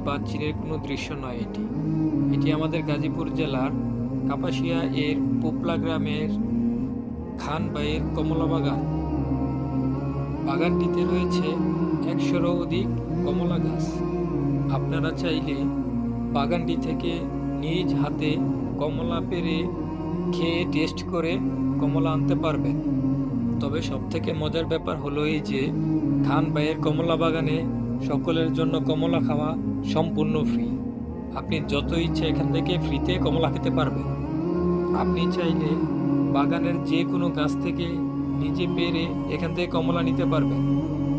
বা চীনের কোনো দৃশ্য নয়। এটি আমাদের গাজীপুর জেলার কাপাসিয়া এর পোপলা গ্রামের খান ভাইয়ের কমলা বাগান। বাগানটিতে রয়েছে 100-এরও অধিক কমলা গাছ। আপনারা চাইলে বাগানটি থেকে নিজ হাতে কমলা পেড়ে খেয়ে টেস্ট করে কমলা আনতে পারবেন। তবে সবথেকে মজার ব্যাপার হলো এই যে খান ভাইয়ের কমলা বাগানে সকলের জন্য কমলা খাওয়া সম্পূর্ণ ফ্রি। আপনি যত ইচ্ছে এখান থেকে ফ্রিতে কমলা খেতে পারবেন। আপনি চাইলে বাগানের যে কোনো গাছ থেকে নিজে পেরে এখান থেকে কমলা নিতে পারবেন।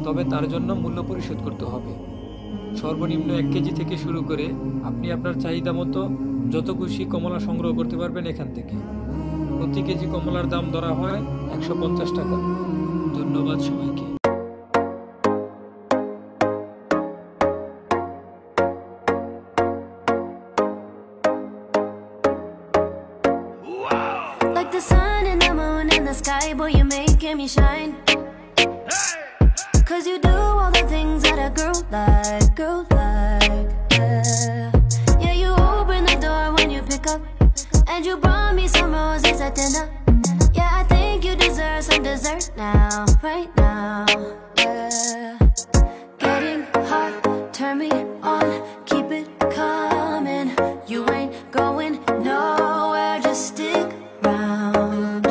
তবে তার জন্য মূল্য পরিশোধ করতে হবে। সর্বনিম্ন 1 কেজি থেকে শুরু করে আপনি আপনার চাহিদা মতো যত খুশি কমলা সংগ্রহ করতে পারবেন এখান থেকে। প্রতি কেজি কমলার দাম ধরা হয় 150 টাকা। ধন্যবাদ সবাইকে। Like the sun and the moon and the sky, boy, you're making me shine. Cause you do all the things that a girl like, yeah, you open the door when you pick up, and you brought me some roses at dinner. Yeah, I think you deserve some dessert now, right now, yeah. Getting hot, turn me on, keep it coming. You ain't going nowhere, just stick around.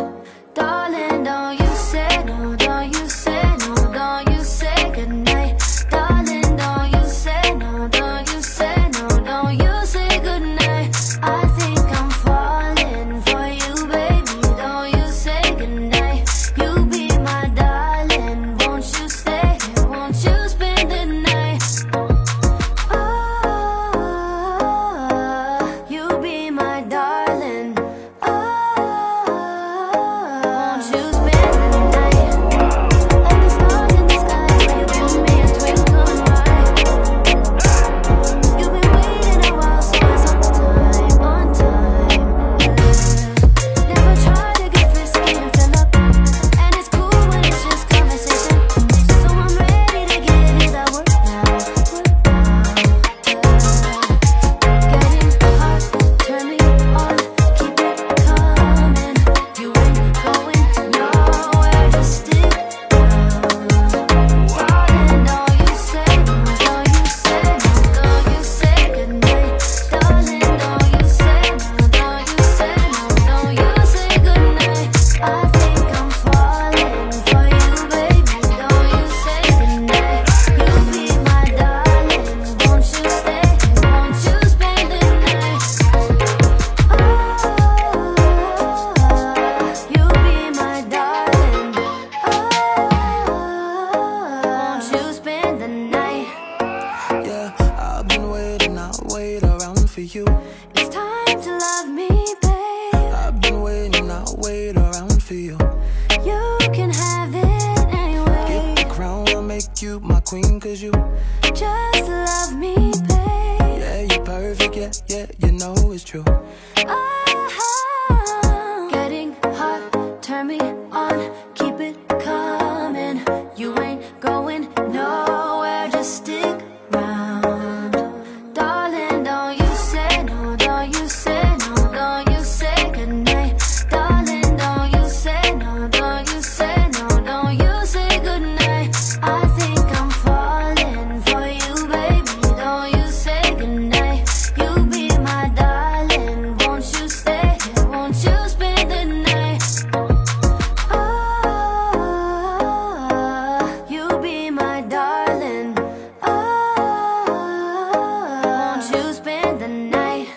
Darling, don't you say no, don't you say no, don't you say goodnight. Darling, don't you say no, don't you say no, don't you say goodnight. I think I'm falling for you, baby, don't you say goodnight. You be my darling, won't you stay here, won't you spend the night. Oh, you be my darling. Oh, won't you spend the night. Like the stars in the sky, will you give me a twinkle in my eye. You've been waiting a while, so it's on time, yeah. Never try to get frisky and fill up, and it's cool when it's just conversation. So I'm ready to get it at work now, yeah. Getting hot, turn me on, keep it coming. You ain't going nowhere, just stick around. Darling, don't you say no, don't you say no, don't you say goodnight. Darling, don't you say no, don't you say no, don't you say goodnight. I think I'm falling for you, baby, don't you say goodnight. You be my darling, won't you stay here, won't you spend the night. Oh, you be my darling. Oh, won't you spend the night. Yeah, I've been waiting, I'll wait around for you. It's time to love me, babe. I've been waiting, I'll wait around for you. You can have it Get anyway. the crown, I'll make you my queen, cause you, Just love me, babe. yeah, you're perfect, yeah, you know it's true. Oh, getting hot, turn me on, keep it coming. You ain't going nowhere, just stick around. Darling, don't you say no, don't you say no, don't you say goodnight. Darling, don't you say no, don't you say no, don't you say goodnight. I think I'm falling for you, baby, don't you say goodnight. You be my darling, won't you stay here, won't you spend the night. Oh, you be my darling. Oh, won't you spend the night.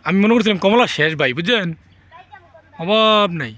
আমি মনে করছিলাম কমলা শেষ ভাই, বুঝছেন, অভাব নাই।